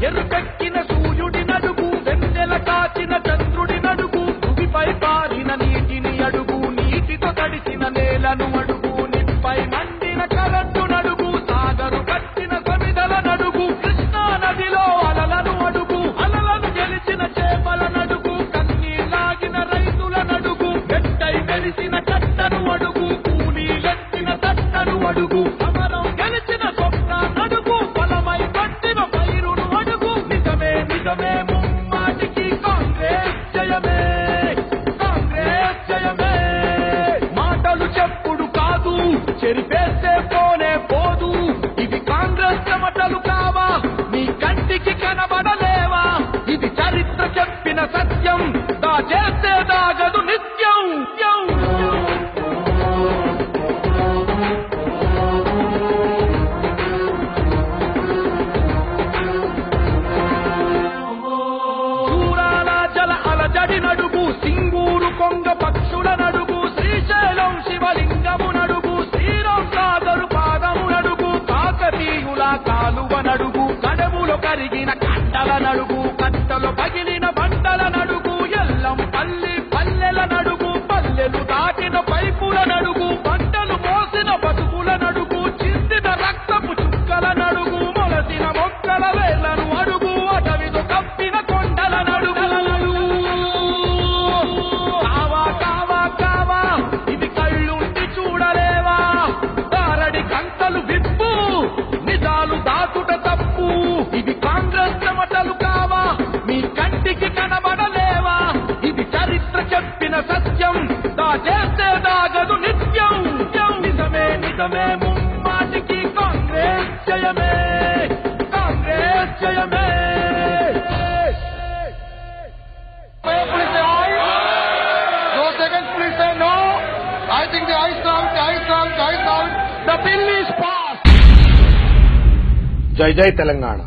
ఎరుపెక్కిన సూర్యుడి నడుగు, వెన్నెల కాచిన చంద్రుడి నడుగు, భూమిపై పారిన నీటిని అడుగు, నీటితో తడిసిన నేలను అడుగు, నిప్పై మండిన కరెంటు నడుగు, సాగరు పట్టిన సమిదల నడుగు, కృష్ణా నదిలో అలలను అడుగు, అలలను గెలిచిన చేపల నడుగు, కన్నీలాగిన రైతుల నడుగు, గట్టై మెరిసిన కట్టను అడుగు, కూలీలెత్తిన తట్టను అడుగు, సమరం గెలిచిన స్వప్న నడుగు, బలమై పట్టిన పైరును అడుగు. నిజమే నిజమే ముమ్మాటికి కాంగ్రెస్ జయమే, కాంగ్రెస్ జయమే. మాటలు చెప్పుడు కాదు, చెరిపేస్తే పోనే పోదు, ఇవి కాంగ్రెస్ చెమటలు కావా, నీ కంటికి కనబడలేవా, ఇది చరిత్ర చెప్పిన సత్యం, దాచేస్తే దాగదు నిత్యం. చూరాల జల అలజడి నడుగు, సింగూరు కొంగ పక్షుల నడుగు, శ్రీశైలం శివలింగము నడుగు, శ్రీరామ్ సాగరు పాదము నడుగు, కాకతీయుల కాలువ నడుగు, కడములో కరిగిన కండల నడుగు, కట్టలో పగిలిన బండల నడుగు, ఎల్లం పల్లి పల్లెల నడుగు, పల్లెలు దాటిన పైపుల నడుగు, పంటలు మోసిన బతుకుల నడుగు, చిందిన రక్తపు చుక్కల నడుగు, మొలసిన మొక్కల వేళ్లను అడుగు, అటవితో కప్పిన కొండల నడుగు. కావా కావా కావా, ఇది కళ్ళుండి చూడలేవా, దారడి కంకలు విప్పు, నిజాలు దాటుట తప్పు, ఇది కాంగ్రెస్ చెమటలు కావా, మీ కంటికి కనబడలేవా, ఇది చరిత్ర చెప్పిన సత్యం, దాచేస్తే దాగదు నిత్యం. నిజమే నిజమే ముమ్మాటికి కాంగ్రెస్ జయమే, కాంగ్రెస్ జయమే. Please say aye. 2 seconds, please say no. I think the ayes out. The bill is passed. జై జై తెలంగాణ.